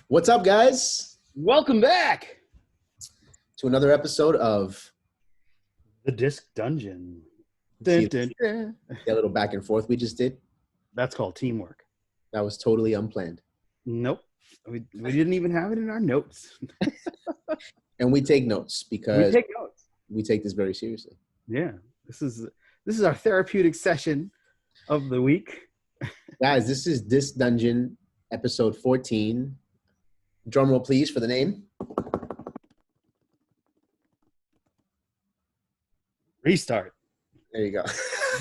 What's up, guys? Welcome back To another episode of the Disc Dungeon. see Dun, dun, dun. that little back and forth we just did. That's called teamwork. That was totally unplanned. Nope. We didn't even have it in our notes. And we take notes We because take notes. we take this very seriously. Yeah. This is our therapeutic session of the week. Guys, this is Disc Dungeon episode 14. Drum roll, please, for the name. Restart. There you go.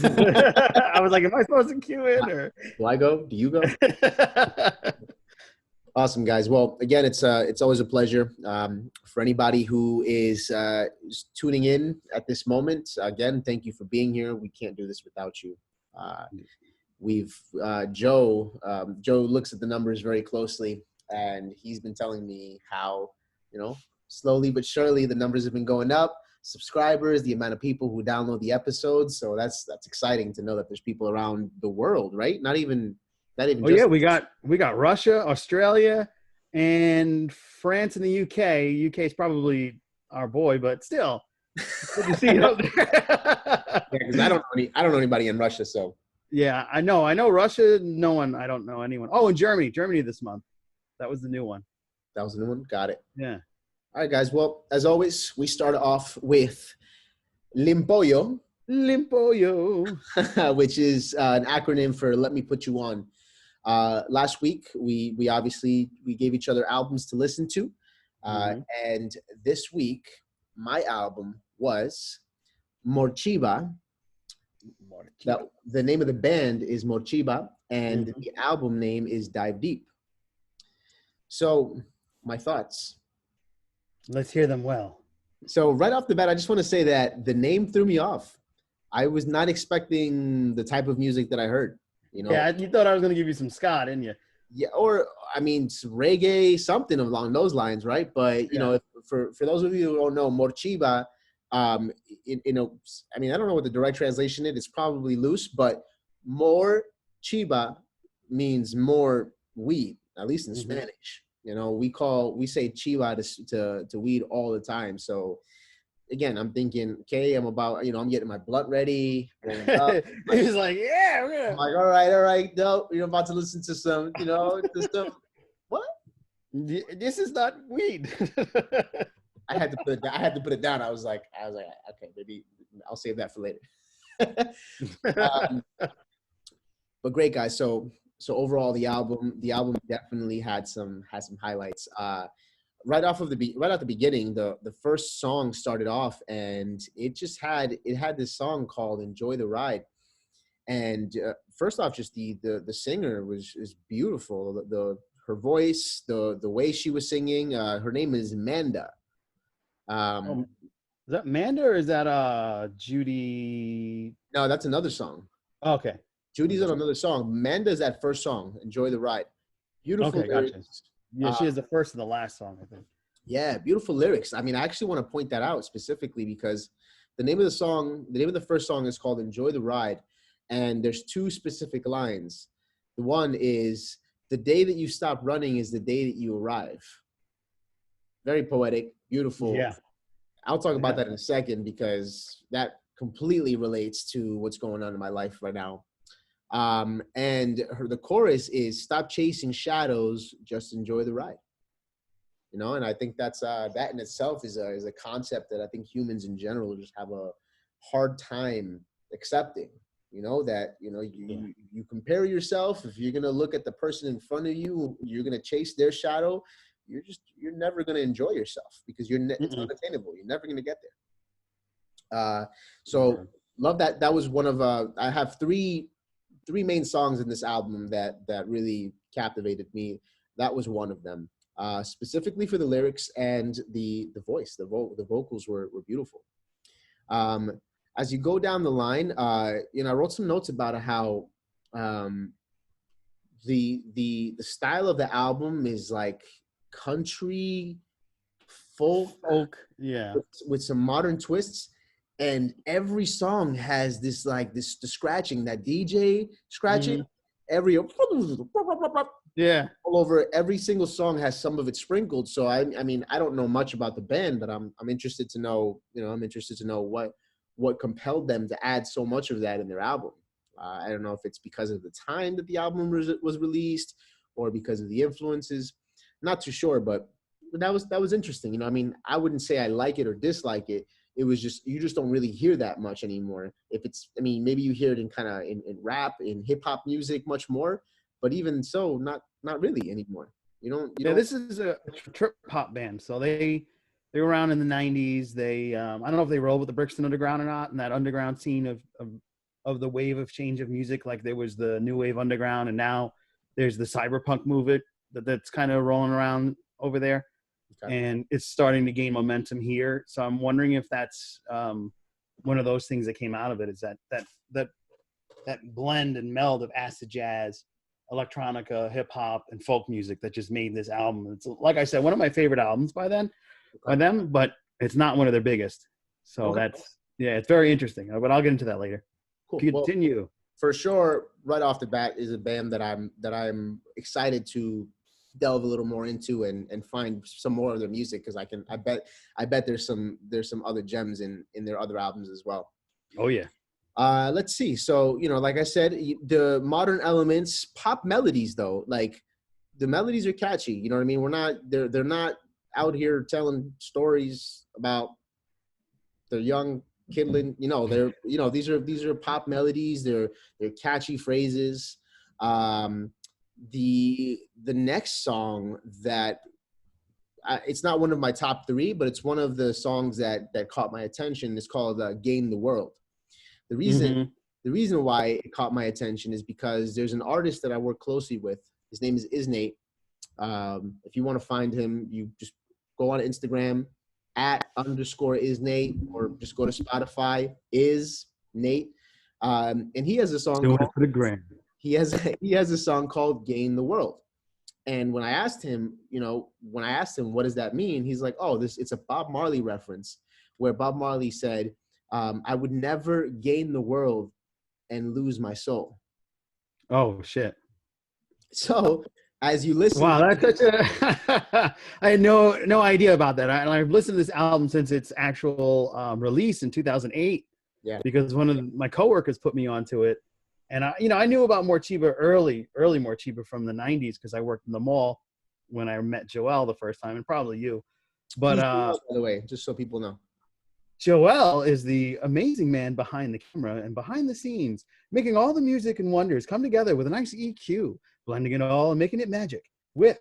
I was like, am I supposed to cue in or? Do I go? Do you go? Awesome, guys. Well, again, it's always a pleasure for anybody who is tuning in at this moment. Again, thank you for being here. We can't do this without you. Joe looks at the numbers very closely, and he's been telling me how, slowly but surely the numbers have been going up. Subscribers, the amount of people who download the episodes. So that's exciting to know that there's people around the world, right? Not even. Oh yeah, we got Russia, Australia, and France and the UK. UK is probably our boy, but still, good to see you out there. Yeah, because I don't know anybody in Russia, so. Yeah, I know Russia. No one. I don't know anyone. Oh, and Germany this month. That was the new one. That was the new one. Got it. Yeah. All right, guys. Well, as always, we start off with Limpoyo, which is an acronym for "Let Me Put You On." Last week, we obviously gave each other albums to listen to, and this week, my album was Morcheeba. The name of the band is Morcheeba, and the album name is Dive Deep. So, my thoughts. Let's hear them well. So, right off the bat, I just want to say that the name threw me off. I was not expecting the type of music that I heard. Yeah, you thought I was going to give you some ska, didn't you? Yeah, or some reggae, something along those lines, right? But for those of you who don't know, Morcheeba, I don't know what the direct translation is. It's probably loose, but Morcheeba means more weed, at least in Spanish. We say chiba to weed all the time. So again, I'm thinking, okay, I'm getting my blunt ready. He's like, yeah, I'm like, all right. No, you're about to listen to some, this stuff. What? This is not weed. I had to put it down. I was like, okay, maybe I'll save that for later. But great, guys. So overall, the album definitely had some highlights. Right out the beginning, the first song started off, and it had this song called "Enjoy the Ride." And first off, just the singer is beautiful. Her voice, the way she was singing. Her name is Manda. Is that Manda or is that Judy? No, that's another song. Okay. Judy's on another song. Manda's that first song, "Enjoy the Ride." Beautiful lyrics. Gotcha. Yeah, she is the first and the last song, I think. Yeah, beautiful lyrics. I mean, I actually want to point that out specifically because the name of the first song is called "Enjoy the Ride," and there's two specific lines. The one is, "The day that you stop running is the day that you arrive." Very poetic, beautiful. Yeah. I'll talk about that in a second because that completely relates to what's going on in my life right now. And the chorus is, "Stop chasing shadows, just enjoy the ride." And I think that's that in itself is a concept that I think humans in general just have a hard time accepting. You compare yourself. If you're gonna look at the person in front of you, you're gonna chase their shadow. You're never gonna enjoy yourself because it's unattainable. You're never gonna get there. So love that. That was one of I have three main songs in this album that really captivated me. That was one of them, specifically for the lyrics and the voice. The vocals were beautiful. As you go down the line, I wrote some notes about how the style of the album is like country folk, yeah, with some modern twists. And every song has this scratching, that DJ scratching. every Yeah. all over. Every single song has some of it sprinkled. So I mean, I don't know much about the band, but I'm interested to know. I'm interested to know what compelled them to add so much of that in their album. I don't know if it's because of the time that the album was released, or because of the influences. Not too sure, but that was interesting. I mean, I wouldn't say I like it or dislike it. It was just, you just don't really hear that much anymore. I mean, maybe you hear it in kind of in rap, in hip hop music much more, but even so, not really anymore. This is a trip hop band. So they were around in the 90s. They I don't know if they rolled with the Brixton Underground or not, and that underground scene of the wave of change of music. Like there was the new wave underground, and now there's the cyberpunk movement that's kind of rolling around over there. Okay. And it's starting to gain momentum here. So I'm wondering if that's one of those things that came out of it, is that blend and meld of acid jazz, electronica, hip hop, and folk music that just made this album. It's, like I said, one of my favorite albums by them, but it's not one of their biggest. So it's very interesting. But I'll get into that later. Cool. Continue. Well, for sure, right off the bat is a band that I'm excited to delve a little more into and find some more of their music, because I bet there's some other gems in their other albums as well. Oh yeah. Let's see. So, like I said, the modern elements, pop melodies though, like the melodies are catchy. You know what I mean? They're not out here telling stories about the young kidlin. These are pop melodies. They're catchy phrases. The next song that it's not one of my top 3, but it's one of the songs that caught my attention. It's called "Gain the World." The reason why it caught my attention is because there's an artist that I work closely with. His name is Isnate. If you want to find him, you just go on Instagram @_Isnate, or just go to Spotify, Isnate. And he has a song called, he has a song called "Gain the World." And when I asked him, what does that mean? He's like, oh, it's a Bob Marley reference, where Bob Marley said, I would never gain the world and lose my soul. Oh shit. So as you listen, wow, that's such a I had no idea about that. I've listened to this album since its actual release in 2008. Yeah, because one of my coworkers put me onto it. And I knew about Morcheeba early Morcheeba from the 90s, because I worked in the mall when I met Joel the first time, and probably you. But by the way, just so people know, Joel is the amazing man behind the camera and behind the scenes, making all the music and wonders come together with a nice EQ, blending it all and making it magic with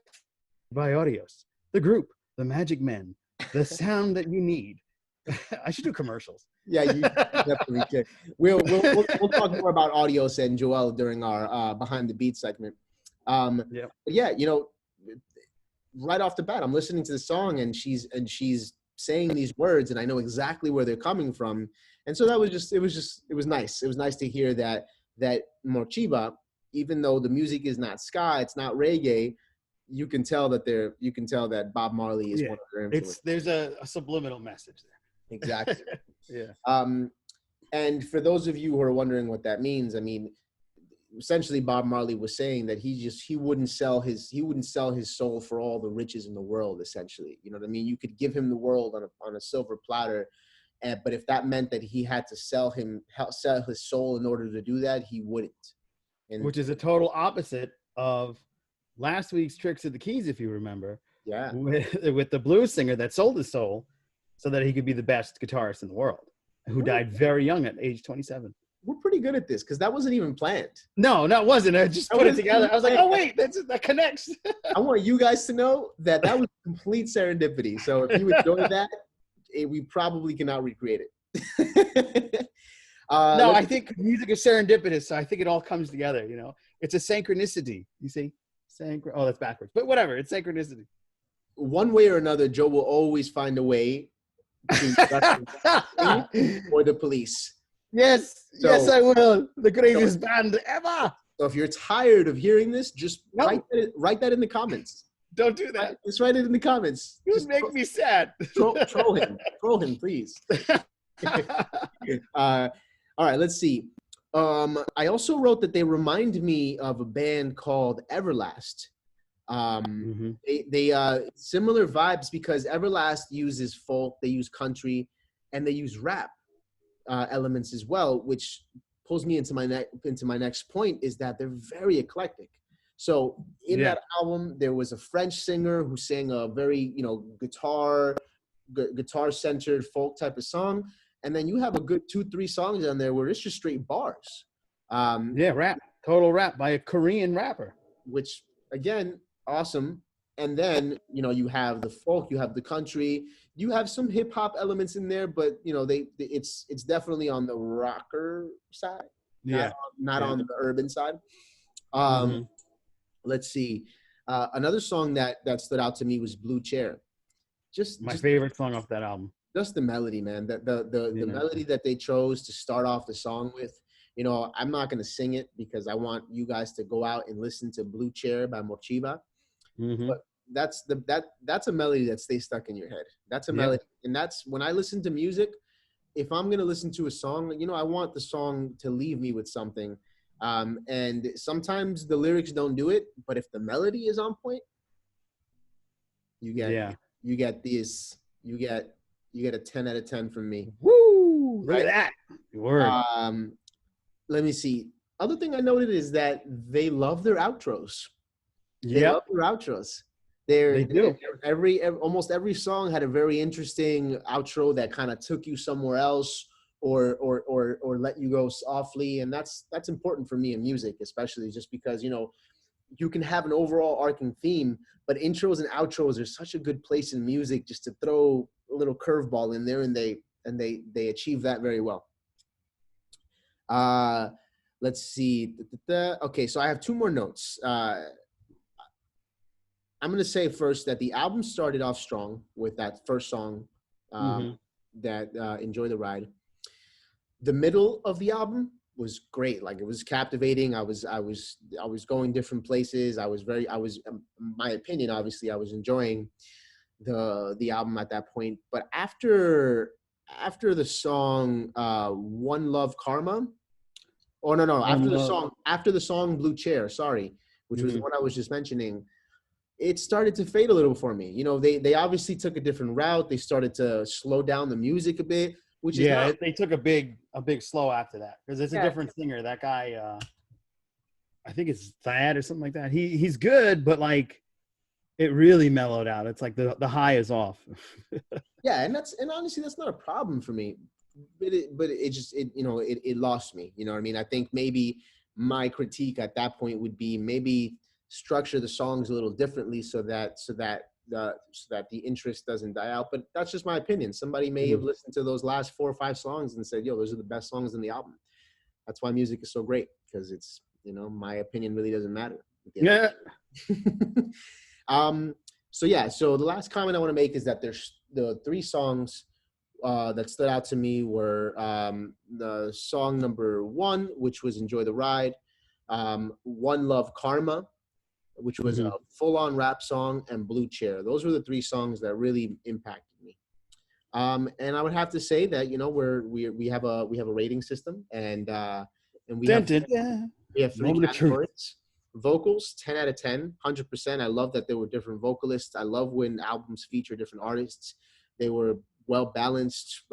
by Audios, the group, the Magic Men, the sound that you need. I should do commercials. Yeah, you definitely should. We'll talk more about Audios and Joel during our behind the beat segment. Yep. Yeah, right off the bat, I'm listening to the song, and she's saying these words, and I know exactly where they're coming from. And so it was nice. It was nice to hear that Morcheeba, even though the music is not ska, it's not reggae, you can tell that Bob Marley is one of their influences. There's a subliminal message there. Exactly. Yeah. And for those of you who are wondering what that means, I mean, essentially Bob Marley was saying that he wouldn't sell his soul for all the riches in the world, essentially. You know what I mean? You could give him the world on a silver platter, but if that meant that he had to sell his soul in order to do that, he wouldn't. Which is a total opposite of last week's Tricks of the Keys, if you remember. Yeah. With the blues singer that sold his soul so that he could be the best guitarist in the world, who died very young at age 27. We're pretty good at this, because that wasn't even planned. No, it wasn't. I just put it together. I was like, oh, wait, that connects. I want you guys to know that was complete serendipity. So if you enjoyed that, we probably cannot recreate it. No, I think music is serendipitous, so I think it all comes together, It's a synchronicity, you see? Oh, that's backwards. But whatever, it's synchronicity. One way or another, Joe will always find a way to or the Police. Yes, yes, I will. The greatest band ever. So if you're tired of hearing this, just write that in the comments. Don't do that. Just write it in the comments. You would make me sad. Troll him, please. All right, let's see. I also wrote that they remind me of a band called Everlast. They similar vibes because Everlast uses folk, they use country, and they use rap elements as well, which pulls me into my next point is that they're very eclectic. So in that album, there was a French singer who sang a very guitar centered folk type of song, and then you have a good 2-3 songs on there where it's just straight bars. Rap, total rap by a Korean rapper, which again, awesome. And then you have the folk, you have the country, you have some hip hop elements in there, but it's definitely on the rocker side, not on the urban side. Let's see, another song that stood out to me was Blue Chair. Just my favorite song off that album. Just the melody, man. The melody that they chose to start off the song with. I'm not gonna sing it because I want you guys to go out and listen to Blue Chair by Morcheeba. But that's a melody that stays stuck in your head. That's a melody, and that's when I listen to music. If I'm gonna listen to a song, I want the song to leave me with something. And sometimes the lyrics don't do it, but if the melody is on point, you get this. You get a 10 out of 10 from me. Woo! Look at that. Word. Let me see. Other thing I noted is that they love their outros. They love their outros. They do. Almost every song had a very interesting outro that kind of took you somewhere else or let you go softly. And that's important for me in music, especially just because, you can have an overall arcing theme, but intros and outros are such a good place in music just to throw a little curveball in there, and they achieve that very well. Let's see. Okay, so I have 2 more notes. I'm going to say first that the album started off strong with that first song, that Enjoy the Ride. The middle of the album was great. Like, it was captivating. I was going different places. my opinion, obviously, I was enjoying the album at that point. But after the song One Love Karma, after the song Blue Chair, sorry, which was the one I was just mentioning, it started to fade a little for me. They obviously took a different route. They started to slow down the music a bit, which is they took a big slow after that because it's a different singer. That guy, I think it's Thad or something like that. He's good, but like it really mellowed out. It's like the high is off. and honestly, that's not a problem for me. But it lost me. You know what I mean? I think maybe my critique at that point would be maybe structure the songs a little differently so that the interest doesn't die out. But that's just my opinion. Somebody may have listened to those last 4 or 5 songs and said, "Yo, those are the best songs in the album." That's why music is so great, because it's my opinion really doesn't matter. Yeah. So the last comment I want to make is that there's the 3 songs that stood out to me were the song number 1, which was Enjoy the Ride, One Love Karma, which was a full-on rap song, and Blue Chair. Those were the 3 songs that really impacted me. And I would have to say that we have a rating system, and we have 3 categories. Vocals, 10 out of 10, 100%. I love that there were different vocalists. I love when albums feature different artists. They were well balanced,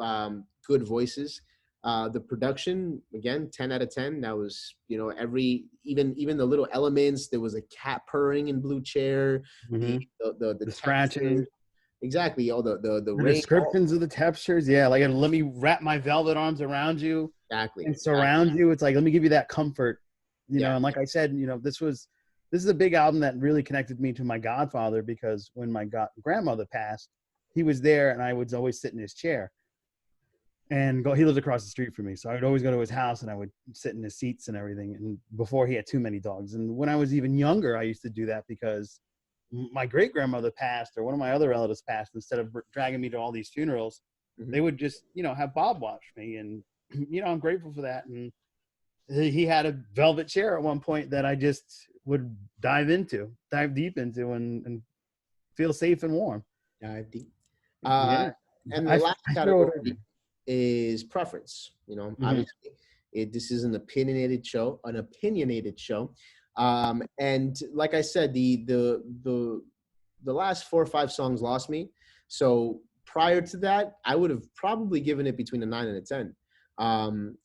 good voices. The production, again, 10 out of 10. That was, even the little elements. There was a cat purring in Blue Chair. The scratching. Exactly. All the descriptions of the textures. Yeah, like, let me wrap my velvet arms around you. Exactly. And surround you. It's like, let me give you that comfort. And like I said, this is a big album that really connected me to my godfather, because when my grandmother passed, he was there and I would always sit in his chair. And he lived across the street from me. So I would always go to his house and I would sit in his seats and everything. And before he had too many dogs. And when I was even younger, I used to do that because my great grandmother passed, or one of my other relatives passed. Instead of dragging me to all these funerals, they would just, have Bob watch me. And, I'm grateful for that. And he had a velvet chair at one point that I just would dive deep into and feel safe and warm. Dive deep. And the last category is preference, obviously. This is an opinionated show, and like I said, the last 4 or 5 songs lost me. So prior to that, I would have probably given it between a 9 and a 10.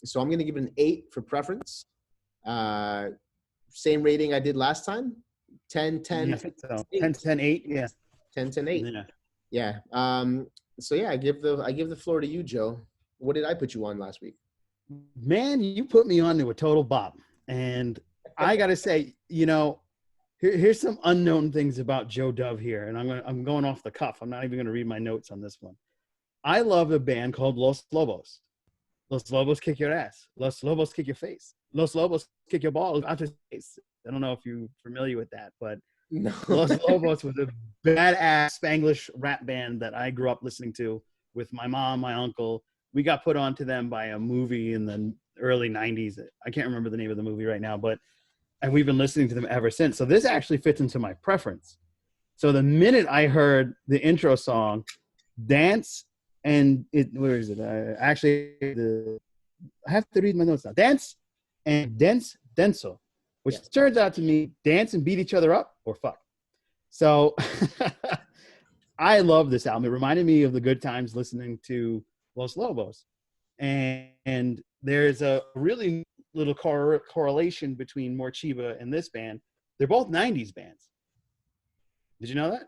So I'm going to give it an 8 for preference. Same rating I did last time. 10, 10, Yeah, I think so. 8. 10, 10, 8. Yeah. 10, 10, 8. Yeah. Yeah. So yeah, I give the floor to you, Joe. What did I put you on last week? Man, you put me on to a total bop. And I got to say, here's some unknown things about Joe Dove here. And I'm going off the cuff. I'm not even going to read my notes on this one. I love a band called Los Lobos. Los Lobos kick your ass. Los Lobos kick your face. Los Lobos kick your balls out your face. I don't know if you're familiar with that, but No. Los Lobos was a badass Spanglish rap band that I grew up listening to with my mom, my uncle. We got put onto them by a movie in the early 90s. I can't remember the name of the movie right now, and we've been listening to them ever since. So this actually fits into my preference. So the minute I heard the intro song, Dance, and where is it? I have to read my notes now. Dance and Denso, which turns out to me dance and beat each other up or fuck. So I love this album. It reminded me of the good times listening to Los Lobos. And there's a really little correlation between Morcheeba and this band. They're both 90s bands. Did you know that?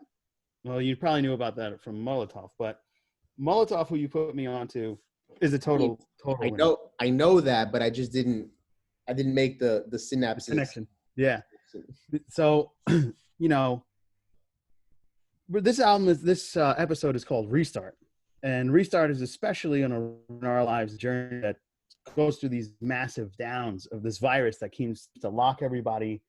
Well, you probably knew about that from Molotov, but Molotov, who you put me on to, is a total winner. I know that, but I just didn't make the synapses. Connection. Yeah. So, this episode is called Restart. And Restart is especially in our lives journey that goes through these massive downs of this virus that seems to lock everybody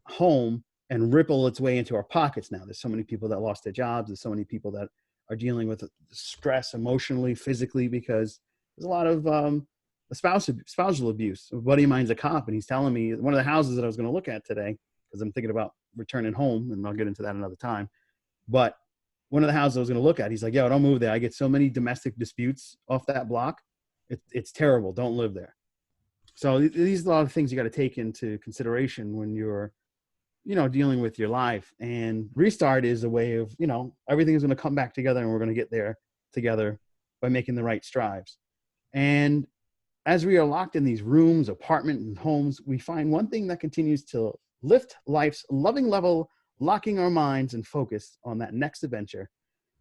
home and ripple its way into our pockets now. There's so many people that lost their jobs. There's so many people that are dealing with stress emotionally, physically, because there's a lot of spousal abuse. A buddy of mine's a cop, and he's telling me one of the houses that I was going to look at today, because I'm thinking about returning home, and I'll get into that another time. But one of the houses I was going to look at, he's like, yo, don't move there. I get so many domestic disputes off that block. It's terrible. Don't live there. So these are a lot of things you got to take into consideration when you're, dealing with your life. And Restart is a way of, everything is going to come back together, and we're going to get there together by making the right strides. And as we are locked in these rooms, apartments, and homes, we find one thing that continues to lift life's loving level, locking our minds and focus on that next adventure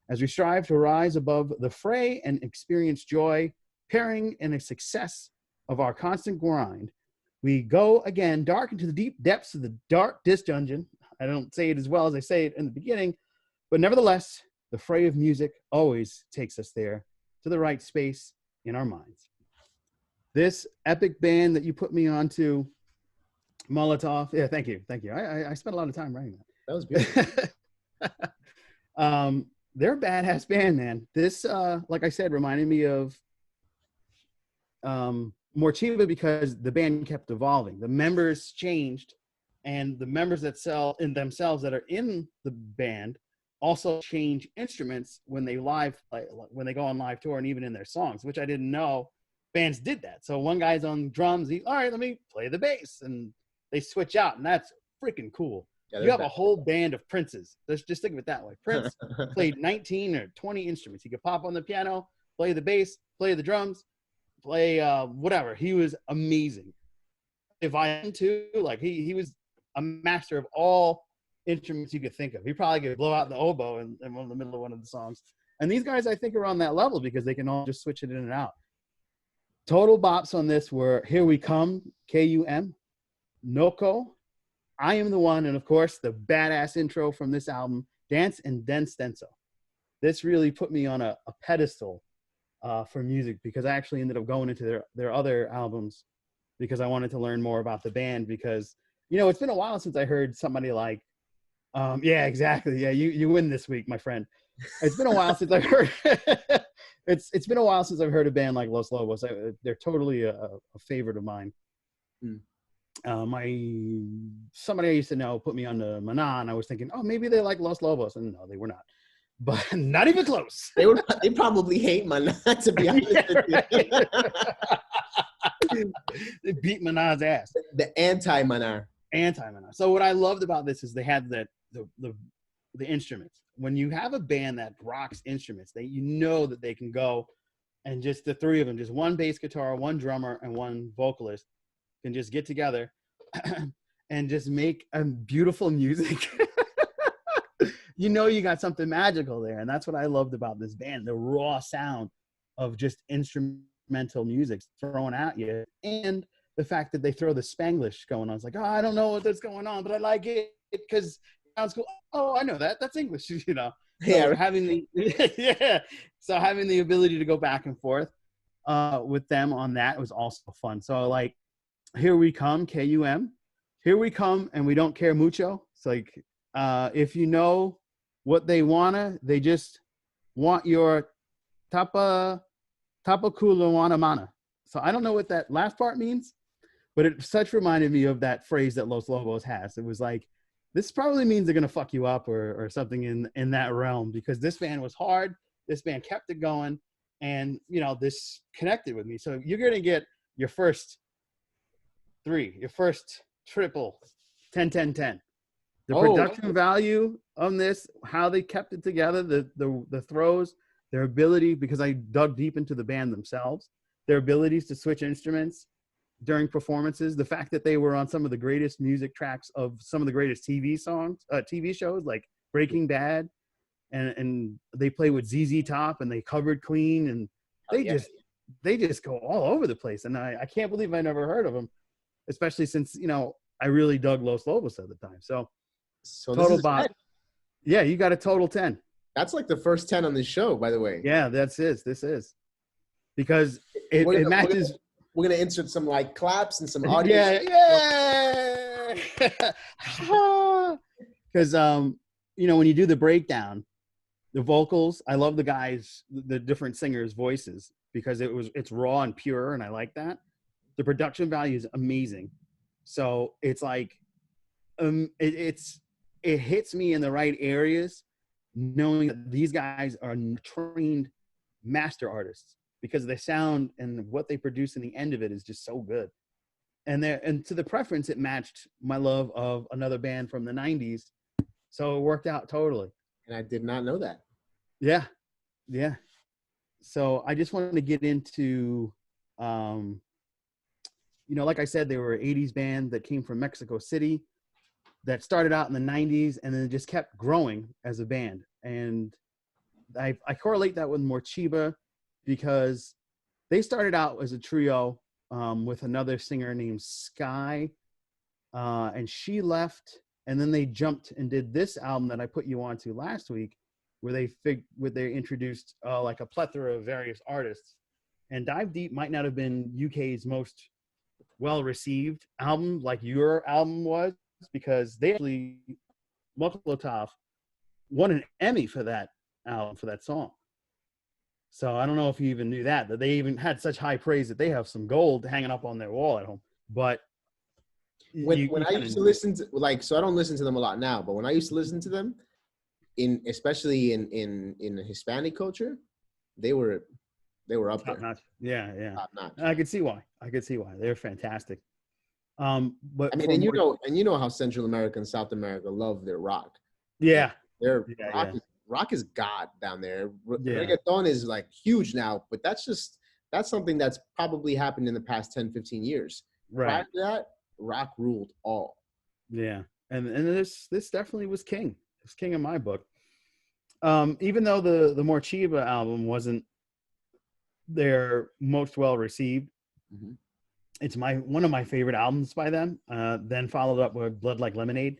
as we strive to rise above the fray and experience joy, pairing in a success of our constant grind. We go again dark into the deep depths of the dark disc dungeon. I don't say it as well as I say it in the beginning, but nevertheless, the fray of music always takes us there to the right space in our minds. This epic band that you put me on to, Molotov. Yeah, thank you. I spent a lot of time writing that. That was beautiful. They're a badass band, man. This, like I said, reminded me of Morcheeba because the band kept evolving. The members changed, and the members that themselves that are in the band also change instruments when they when they go on live tour and even in their songs, which I didn't know bands did that. So one guy's on drums, all right, let me play the bass, and they switch out, and that's freaking cool. Yeah, you have a whole band of Princes. Just think of it that way. Prince played 19 or 20 instruments. He could pop on the piano, play the bass, play the drums, play whatever. He was amazing. Violin too, like he was a master of all instruments you could think of. He probably could blow out the oboe in the middle of one of the songs. And these guys, I think, are on that level because they can all just switch it in and out. Total bops on this were Here We Come, K-U-M, Noko, I Am the One, and of course, the badass intro from this album, Dance and Denso. This really put me on a pedestal for music because I actually ended up going into their other albums because I wanted to learn more about the band because, it's been a while since I heard somebody like, yeah, exactly. Yeah, you win this week, my friend. It's been a while since I've heard it's been a while since I've heard a band like Los Lobos. They're totally a favorite of mine. Somebody I used to know put me on the Mana, and I was thinking, oh, maybe they like Los Lobos, and no, they were not. But not even close. They probably hate Mana, to be honest with you. They beat Manar's ass. The anti-Manar. Anti-Manar. So what I loved about this is they had the instruments. When you have a band that rocks instruments, you know that they can go and just the three of them, just one bass guitar, one drummer, and one vocalist can just get together and just make beautiful music. You know you got something magical there, and that's what I loved about this band, the raw sound of just instrumental music thrown at you, and the fact that they throw the Spanglish going on. It's like, oh, I don't know what's going on, but I like it because it sounds cool. Oh, I know that. That's English, you know. So Yeah. having the so having the ability to go back and forth with them on that was also fun. So like, here we come, KUM. Here we come, and we don't care mucho. It's like, if you know what they wanna, they just want your tapa kula wana mana. So I don't know what that last part means, but it such reminded me of that phrase that Los Lobos has. It was like, this probably means they're gonna fuck you up or something in that realm, because this band was hard. This band kept it going, and you know, this connected with me. So you're gonna get your first three, your first triple, 10, 10, 10. The production value on this, how they kept it together, the throws, their ability, because I dug deep into the band themselves, their abilities to switch instruments during performances, the fact that they were on some of the greatest music tracks of some of the greatest TV shows like Breaking Bad, and they play with ZZ Top, and they covered Queen, and they just go all over the place, and I can't believe I never heard of them, especially since, you know, I really dug Los Lobos at the time. So total bot. Yeah, you got a total 10. That's like the first 10 on the show, by the way. Yeah, this is. Because it matches. We're gonna insert some like claps and some audio. Yeah. Because you know, when you do the breakdown, the vocals, I love the guys, the different singers' voices, because it's raw and pure, and I like that. The production value is amazing. So it's like, it hits me in the right areas, knowing that these guys are trained master artists, because the sound and what they produce in the end of it is just so good. And to the preference, it matched my love of another band from the 90s. So it worked out totally. And I did not know that. Yeah. Yeah. So I just wanted to get into, you know, like I said, they were an 80s band that came from Mexico City that started out in the 90s and then just kept growing as a band. And I correlate that with Morcheeba, because they started out as a trio with another singer named Sky, and she left, and then they jumped and did this album that I put you on to last week, where they introduced like a plethora of various artists. And Dive Deep might not have been UK's most well-received album like your album was, because they actually, Moloktov won an Emmy for that album, for that song. So I don't know if you even knew that they even had such high praise that they have some gold hanging up on their wall at home. But when I used to listen to, like, so I don't listen to them a lot now, but when I used to listen to them, especially in the Hispanic culture, they were up there. Top-notch. Yeah. Top-notch. I could see why. They're fantastic. But I mean, and you know how Central America and South America love their rock. Yeah. Rock is God down there. Reggaeton is like huge now, but that's something that's probably happened in the past 10, 15 years. Right. Prior to that, rock ruled all. Yeah. And this definitely was king. It was king in my book. Even though the Morcheeba album wasn't their most well received, mm-hmm. It's one of my favorite albums by them. Then followed up with Blood Like Lemonade.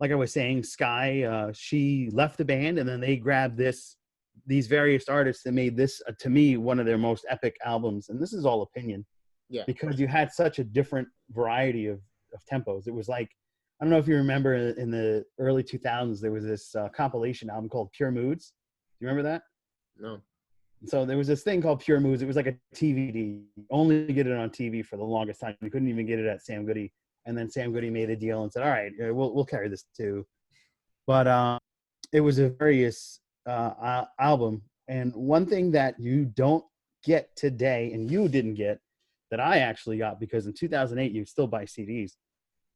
Like I was saying, Sky, she left the band, and then they grabbed these various artists and made this, to me, one of their most epic albums. And this is all opinion. Yeah. Because you had such a different variety of tempos. It was like, I don't know if you remember in the early 2000s, there was this compilation album called Pure Moods. Do you remember that? No. So there was this thing called Pure Moods. It was like a TVD. Only get it on TV for the longest time. You couldn't even get it at Sam Goody. And then Sam Goody made a deal and said, all right, we'll carry this too. But it was a various album. And one thing that you don't get today, and you didn't get, that I actually got, because in 2008 you still buy CDs,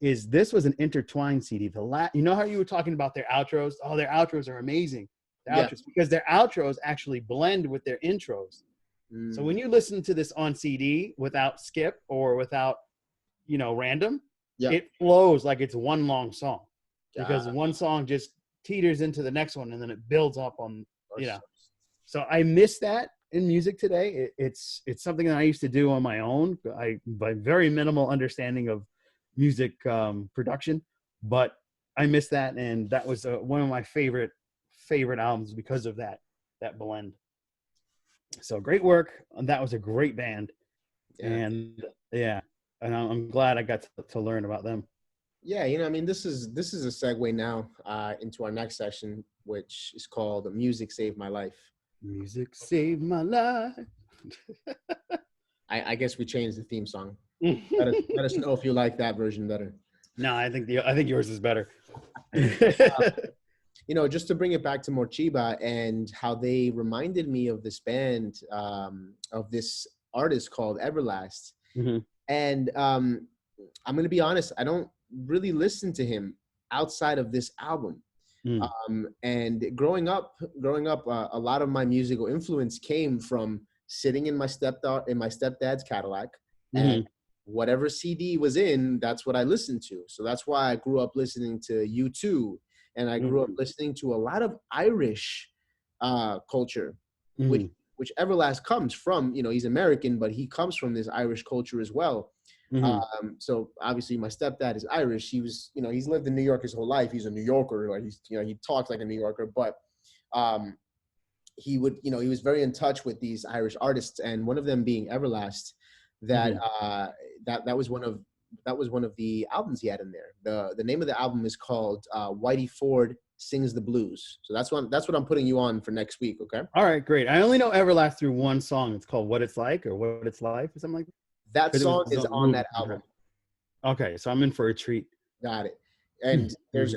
is this was an intertwined CD. You know how you were talking about their outros? Oh, their outros are amazing. Their Yeah. outros, because their outros actually blend with their intros. So when you listen to this on CD without skip or without, random, Yeah. it flows like it's one long song, because God. one song just teeters into the next one and then it builds up on, Gosh. So I miss that in music today. It's something that I used to do on my own. By very minimal understanding of music production, but I miss that, and that was one of my favorite albums because of that blend. So great work. That was a great band, Yeah. and yeah, and I'm glad I got to learn about them. Yeah, I mean, this is a segue now into our next section, which is called "Music Saved My Life." Music saved my life. I guess we changed the theme song. Let us know if you like that version better. No, I think yours is better. Just to bring it back to Morcheeba and how they reminded me of this band, of this artist called Everlast. Mm-hmm. And I'm going to be honest, I don't really listen to him outside of this album. And growing up, a lot of my musical influence came from sitting in my stepdad's Cadillac, and whatever CD was in, that's what I listened to. So that's why I grew up listening to U2, and I grew up listening to a lot of Irish culture, which Everlast comes from. He's American, but he comes from this Irish culture as well. So obviously my stepdad is Irish. He was, he's lived in New York his whole life. He's a New Yorker. Like he talks like a New Yorker, but he would, he was very in touch with these Irish artists, and one of them being Everlast. That was one of the albums he had in there. The name of the album is called Whitey Ford Sings the Blues. So that's what I'm putting you on for next week. Okay. All right, great. I only know Everlast through one song. It's called "What It's Like" or "What It's Life" or something like that. That song is on that album. Okay, so I'm in for a treat. Got it. And there's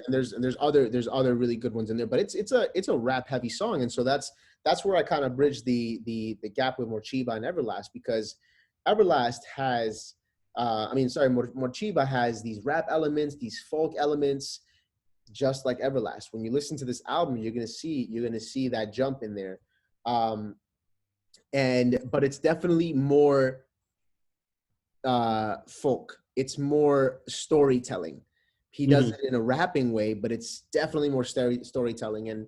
other really good ones in there, but it's a rap heavy song, and so that's where I kind of bridge the gap with Morcheeba and Everlast, because Everlast has Morcheeba has these rap elements, these folk elements, just like Everlast. When you listen to this album, you're gonna see that jump in there, but it's definitely more folk. It's more storytelling. He does it in a rapping way, but it's definitely more storytelling. And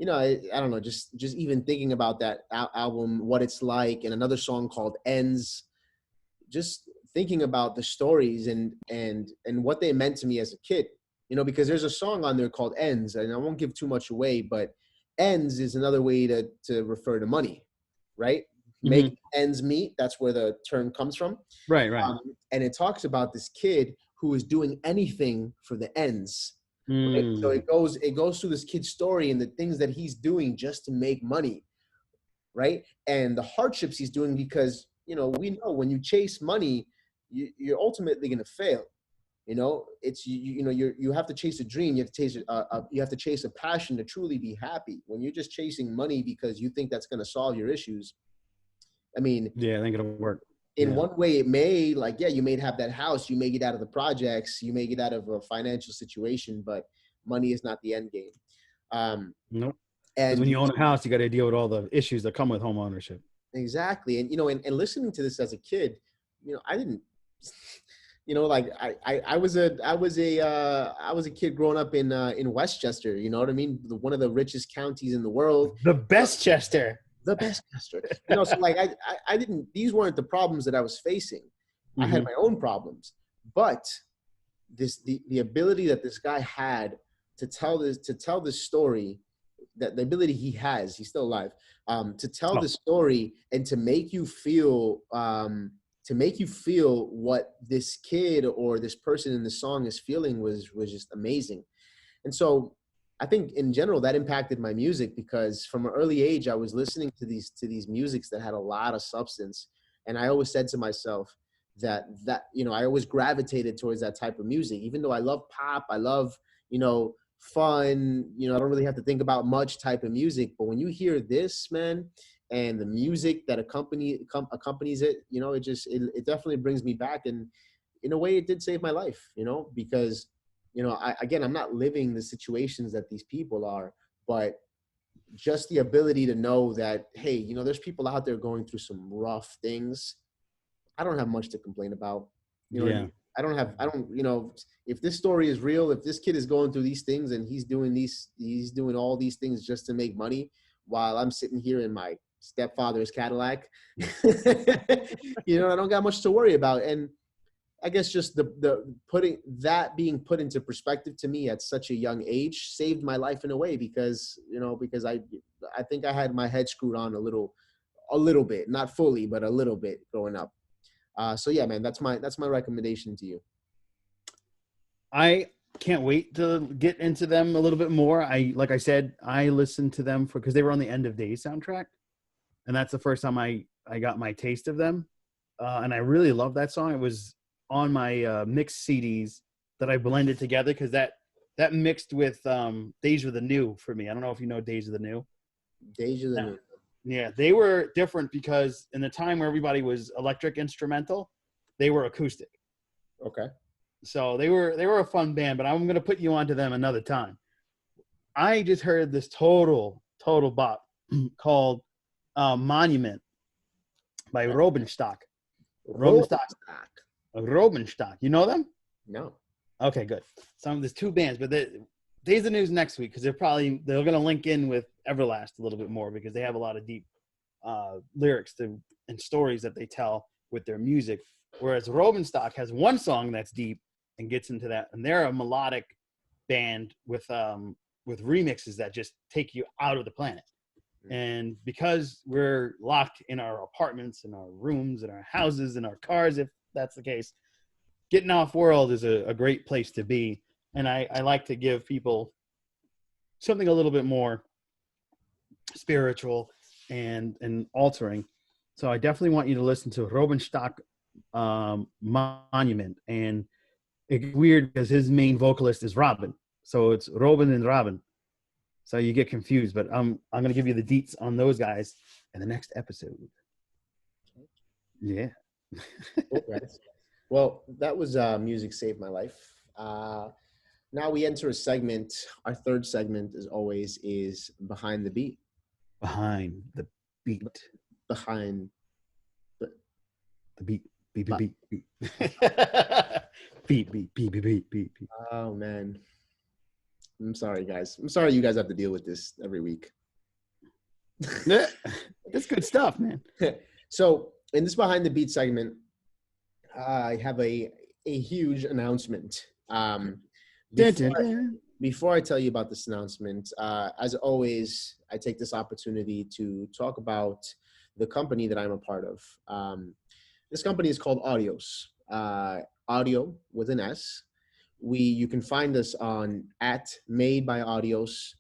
I don't know, just even thinking about that album, What It's Like, and another song called Ends, just thinking about the stories and what they meant to me as a kid, because there's a song on there called Ends, and I won't give too much away, but ends is another way to refer to money, right? Make ends meet. That's where the term comes from. Right. And it talks about this kid who is doing anything for the ends. Right? So it goes through this kid's story and the things that he's doing just to make money, right? And the hardships he's doing, because we know when you chase money, you're ultimately going to fail. It's you have to chase a dream. You have to chase a passion to truly be happy. When you're just chasing money because you think that's going to solve your issues, I mean, yeah, I think it'll work. In one way, it may, you may have that house, you may get out of the projects, you may get out of a financial situation, but money is not the end game. Nope. And when you own a house, you got to deal with all the issues that come with home ownership. Exactly. And and listening to this as a kid, I didn't, I was a kid growing up in Westchester. You know what I mean? One of the richest counties in the world. The best Chester. The best Chester. So I didn't, these weren't the problems that I was facing. I had my own problems, but the ability that this guy had to tell this story, that the ability he has, he's still alive, to tell the story and to make you feel what this kid or this person in the song is feeling was just amazing. And so I think in general that impacted my music, because from an early age I was listening to these musics that had a lot of substance, and I always said to myself that I always gravitated towards that type of music, even though I love pop, I love fun, I don't really have to think about much type of music. But when you hear this, man, and the music that accompanies it, you know, it definitely brings me back. And in a way, it did save my life, you know, because, you know, I'm not living the situations that these people are, but just the ability to know that, hey, you know, there's people out there going through some rough things. I don't have much to complain about. You know what I mean? You know, if this story is real, if this kid is going through these things and he's doing all these things just to make money while I'm sitting here in my stepfather's Cadillac, you know, I don't got much to worry about. And I guess just the putting that being put into perspective to me at such a young age saved my life in a way, because, you know, because I think I had my head screwed on a little bit, not fully, but a little bit growing up. So yeah, man, that's my recommendation to you. I can't wait to get into them a little bit more. Like I said, I listened to them because they were on the End of Days soundtrack, and that's the first time I got my taste of them, and I really love that song. It was on my mixed CDs that I blended together, because that mixed with Days of the New for me. I don't know if you know Days of the New. Days of the New. Yeah, they were different because in the time where everybody was electric instrumental, they were acoustic. Okay. So they were a fun band, but I'm going to put you onto them another time. I just heard this total bop called Monument by Robenstock. Robenstock. You know them? No. Okay, good. So there's two bands, but Days of the News next week, because they're going to link in with Everlast a little bit more, because they have a lot of deep lyrics and stories that they tell with their music. Whereas Robenstock has one song that's deep and gets into that, and they're a melodic band with remixes that just take you out of the planet. And because we're locked in our apartments, in our rooms, in our houses, in our cars, if that's the case, getting off world is a great place to be. And I like to give people something a little bit more spiritual and altering. So I definitely want you to listen to Robenstock Monument. And it's weird because his main vocalist is Robin. So it's Robin and Robin. So you get confused, but I'm going to give you the deets on those guys in the next episode. Yeah. Well, that was Music Saved My Life. Now we enter a segment. Our third segment, as always, is Behind the Beat. Behind the beat. Behind the beat. Beat. Beat. Oh, man. I'm sorry, guys. I'm sorry you guys have to deal with this every week. That's good stuff, man. So in this Behind the Beat segment, I have a huge announcement. Before I tell you about this announcement, as always, I take this opportunity to talk about the company that I'm a part of. This company is called Audios, audio with an S. You can find us on @MadeByAudios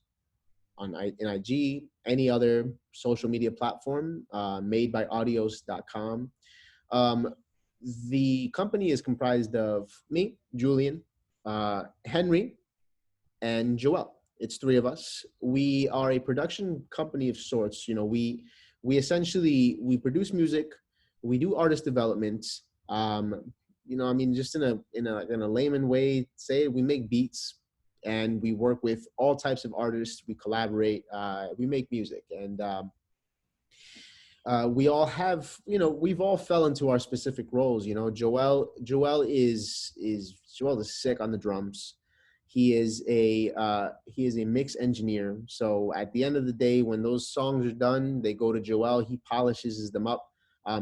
in IG, any other social media platform, madebyaudios.com. The company is comprised of me, Julian, Henry, and Joel. It's three of us. We are a production company of sorts. You know, we essentially produce music, we do artist development. You know, I mean, just in a layman way, say we make beats and we work with all types of artists. We collaborate. We make music, and we all have, you know, we've all fell into our specific roles. You know, Joel is sick on the drums. He is a mix engineer. So at the end of the day, when those songs are done, they go to Joel. He polishes them up.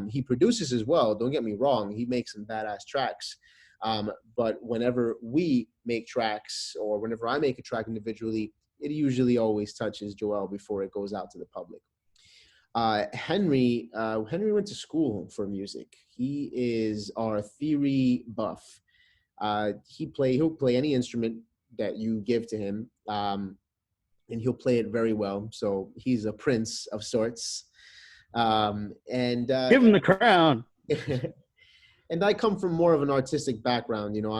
He produces as well. Don't get me wrong. He makes some badass tracks. But whenever we make tracks, or whenever I make a track individually, it usually always touches Joel before it goes out to the public. Henry went to school for music. He is our theory buff. He'll play any instrument that you give to him, and he'll play it very well. So he's a prince of sorts. And give him the crown. And I come from more of an artistic background. You know,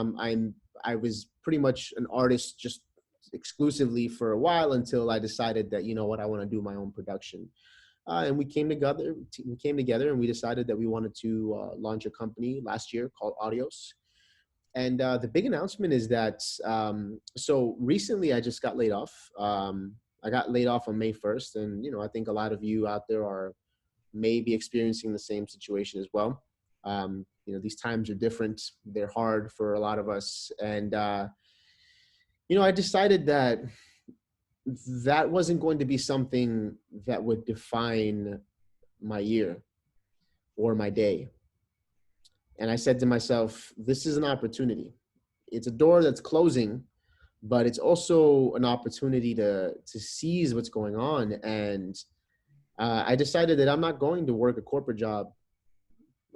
I was pretty much an artist just exclusively for a while, until I decided that, you know what, I want to do my own production. and we came together. We came together and we decided that we wanted to launch a company last year called Audios. And the big announcement is that so recently I just got laid off. I got laid off on May 1st, and I think a lot of you out there are maybe experiencing the same situation as well. These times are different. They're hard for a lot of us, and I decided that that wasn't going to be something that would define my year or my day. And I said to myself, this is an opportunity. It's a door that's closing, but it's also an opportunity to seize what's going on. And I decided that I'm not going to work a corporate job.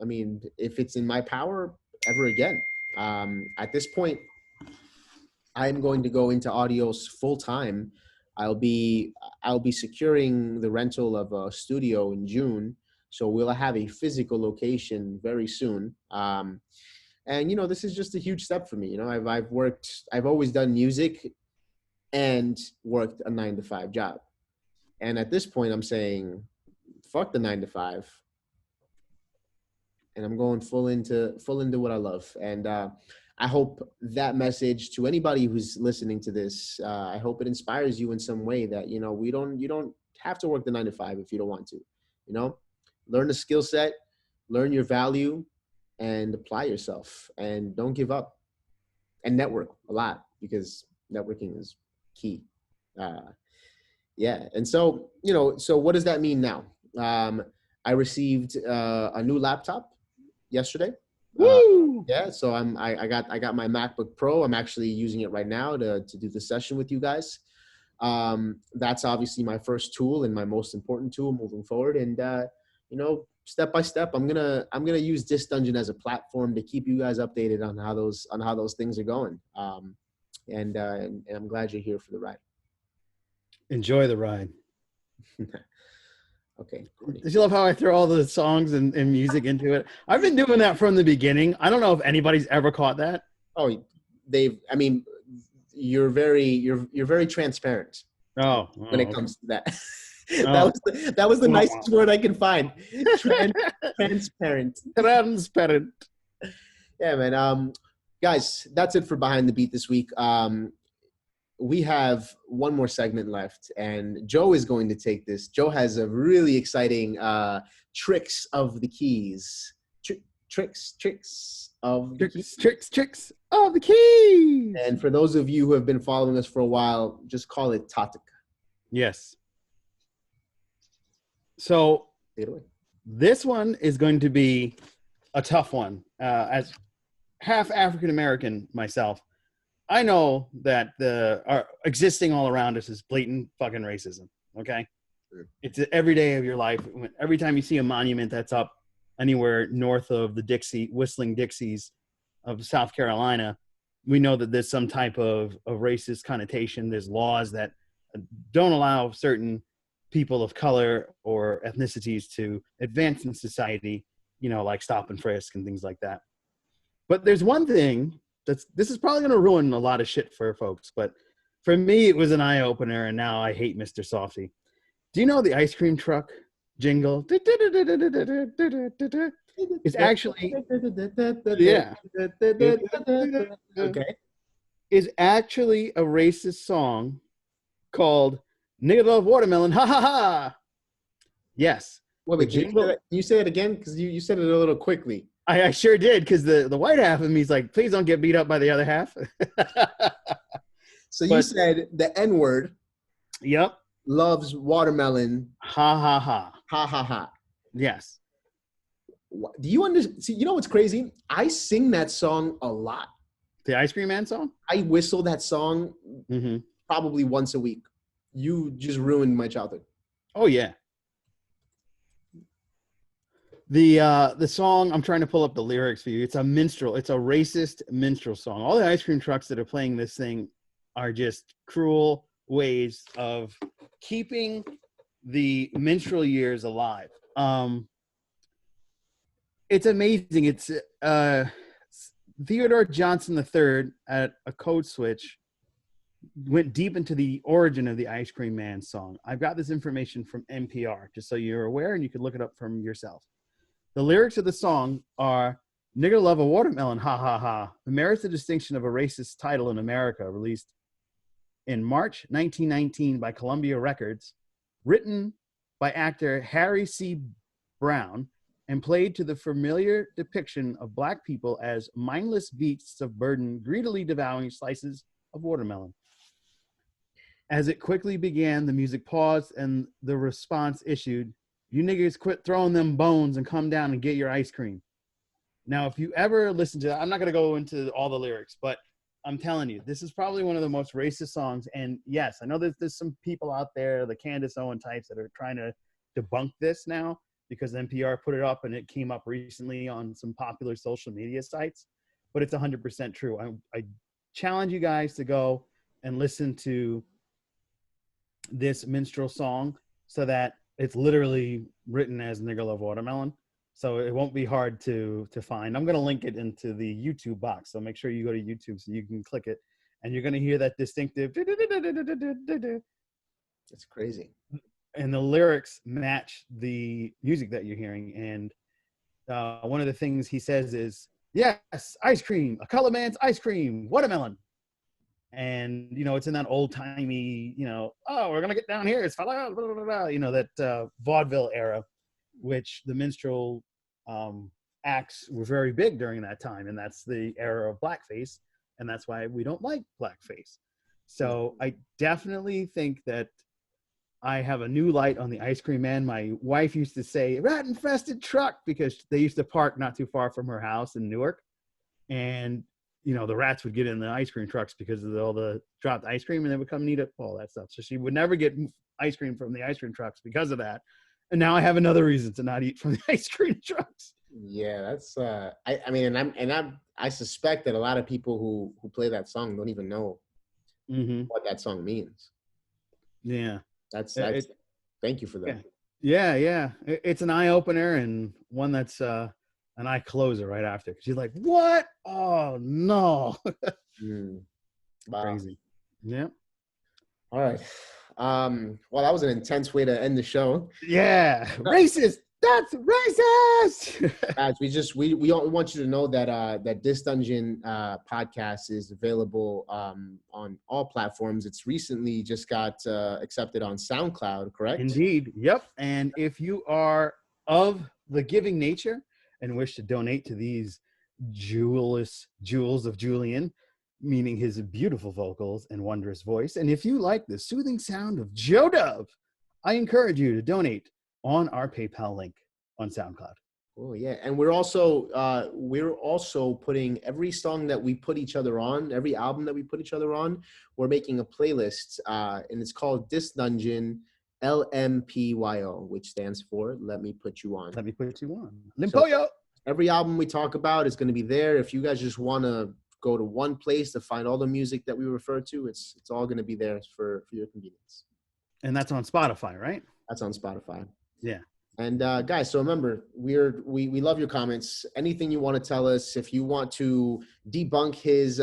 I mean, if it's in my power, ever again. At this point, I'm going to go into Audios full time. I'll be securing the rental of a studio in June, so we'll have a physical location very soon. And this is just a huge step for me. I've always done music and worked a 9-to-5 job, and at this point, I'm saying, fuck the 9-to-5, and I'm going full into what I love. And I hope that message to anybody who's listening to this, I hope it inspires you in some way that, you don't have to work the 9-to-5 if you don't want to, learn the skill set, learn your value, and apply yourself, and don't give up, and network a lot, because networking is key. And so, so what does that mean now? I received a new laptop yesterday. Woo! So I got my MacBook Pro. I'm actually using it right now to do the session with you guys. That's obviously my first tool and my most important tool moving forward. And step by step, I'm gonna use Disc Dungeon as a platform to keep you guys updated on how those things are going. And I'm glad you're here for the ride. Enjoy the ride. Okay. Did you love how I throw all the songs and music into it? I've been doing that from the beginning. I don't know if anybody's ever caught that. Oh, you're very transparent. When it comes to that. That was the nicest word I can find. Transparent. Transparent. Yeah, man. Guys, that's it for Behind the Beat this week. We have one more segment left, and Joe is going to take this. Joe has a really exciting tricks of the keys. Tricks of the keys. Tricks of the keys. And for those of you who have been following us for a while, just call it Tatika. Yes. So this one is going to be a tough one. As half African American myself, I know that our existing all around us is blatant fucking racism. Okay, it's every day of your life. Every time you see a monument that's up anywhere north of the Whistling Dixies of South Carolina, we know that there's some type of racist connotation. There's laws that don't allow certain people of color or ethnicities to advance in society, like stop and frisk and things like that. But there's one thing this is probably going to ruin a lot of shit for folks, but for me, it was an eye opener, and now I hate Mr. Softy. Do you know the ice cream truck jingle? It's actually, yeah. Okay. Is actually a racist song called Nigga Love Watermelon, ha ha ha. Yes. Wait, can you say it again? Because you said it a little quickly. I sure did, because the white half of me is like, please don't get beat up by the other half. You said the N-word. Yep. Loves watermelon. Ha ha ha. Ha ha ha. Yes. Do you understand? See, you know what's crazy? I sing that song a lot. The Ice Cream Man song? I whistle that song probably once a week. You just ruined my childhood. Oh, yeah. The song, I'm trying to pull up the lyrics for you. It's a minstrel. It's a racist minstrel song. All the ice cream trucks that are playing this thing are just cruel ways of keeping the minstrel years alive. It's amazing. It's Theodore Johnson III at a code switch went deep into the origin of the Ice Cream Man song. I've got this information from NPR, just so you're aware, and you can look it up from yourself. The lyrics of the song are, "Nigger love a watermelon, ha ha ha. It merits the distinction of a racist title in America," released in March 1919 by Columbia Records, written by actor Harry C. Brown, and played to the familiar depiction of Black people as mindless beasts of burden greedily devouring slices of watermelon. As it quickly began, the music paused and the response issued, "You niggers quit throwing them bones and come down and get your ice cream." Now, if you ever listen to that, I'm not going to go into all the lyrics, but I'm telling you, this is probably one of the most racist songs. And yes, I know that there's some people out there, the Candace Owen types, that are trying to debunk this now because NPR put it up and it came up recently on some popular social media sites, but it's 100% true. I challenge you guys to go and listen to this minstrel song, so that it's literally written as "Nigger love watermelon," so it won't be hard to find. I'm going to link it into the YouTube box, so make sure you go to YouTube so you can click it, and you're going to hear that distinctive. It's crazy. And the lyrics match the music that you're hearing. And one of the things he says is, "Yes, ice cream, a color man's ice cream, watermelon." And, you know, it's in that old timey, you know, "Oh, we're going to get down here. It's, you know, that vaudeville era, which the minstrel acts were very big during that time. And that's the era of blackface. And that's why we don't like blackface. So I definitely think that I have a new light on the Ice Cream Man. My wife used to say, "Rat infested truck," because they used to park not too far from her house in Newark. And, you know, the rats would get in the ice cream trucks because of all the dropped ice cream, and they would come and eat it, all that stuff. So she would never get ice cream from the ice cream trucks because of that. And now I have another reason to not eat from the ice cream trucks. Yeah, that's I mean, I suspect that a lot of people who play that song don't even know what that song means. Yeah. That's thank you for that. Yeah. It's an eye opener, and one that's an eye closer right after. She's like, "What? Oh no." Wow. Crazy. Yeah. All right. Well, that was an intense way to end the show. Yeah. Racist. That's racist. Guys, we want you to know that that This Dungeon podcast is available on all platforms. It's recently just got accepted on SoundCloud, correct? Indeed. Yep. And if you are of the giving nature and wish to donate to these jewels of Julian, meaning his beautiful vocals and wondrous voice, and if you like the soothing sound of Joe Dove, I encourage you to donate on our PayPal link on SoundCloud. Oh yeah, and we're also putting every song that we put each other on, every album that we put each other on, we're making a playlist, and it's called This Dungeon LMPYO, which stands for Let Me Put You On. Let me put you on. Limpoyo. So every album we talk about is going to be there. If you guys just want to go to one place to find all the music that we refer to, it's all going to be there for your convenience. And that's on Spotify, right? That's on Spotify. Yeah. And guys, so remember, we love your comments. Anything you want to tell us, if you want to debunk his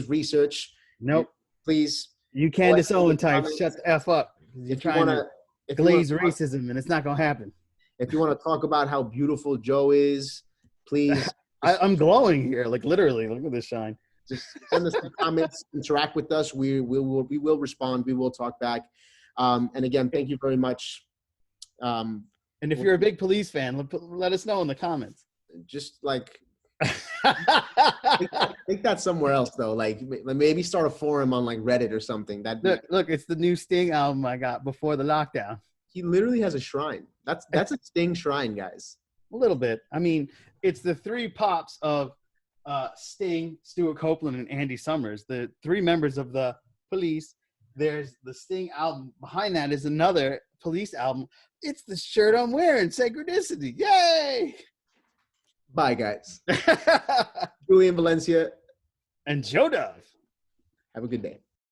research, nope, please. You Candace Owen types, shut the F up. You're trying to glaze racism, and it's not gonna happen. If you want to talk about how beautiful Joe is, please. I'm glowing here, like literally. Look at this shine. Just send us some comments, interact with us. We will respond. We will talk back. And again, thank you very much. And if you're a big police fan, let us know in the comments. Just like take that somewhere else though. Like maybe start a forum on like Reddit or something. Look, it's the new Sting album I got before the lockdown. He literally has a shrine. That's a Sting shrine, guys. A little bit. I mean, it's the three pops of Sting, Stuart Copeland, and Andy Summers, the three members of the Police. There's the Sting album. Behind that is another Police album. It's the shirt I'm wearing, Synchronicity. Yay! Bye, guys. Julian Valencia. And Joe Dove. Have a good day.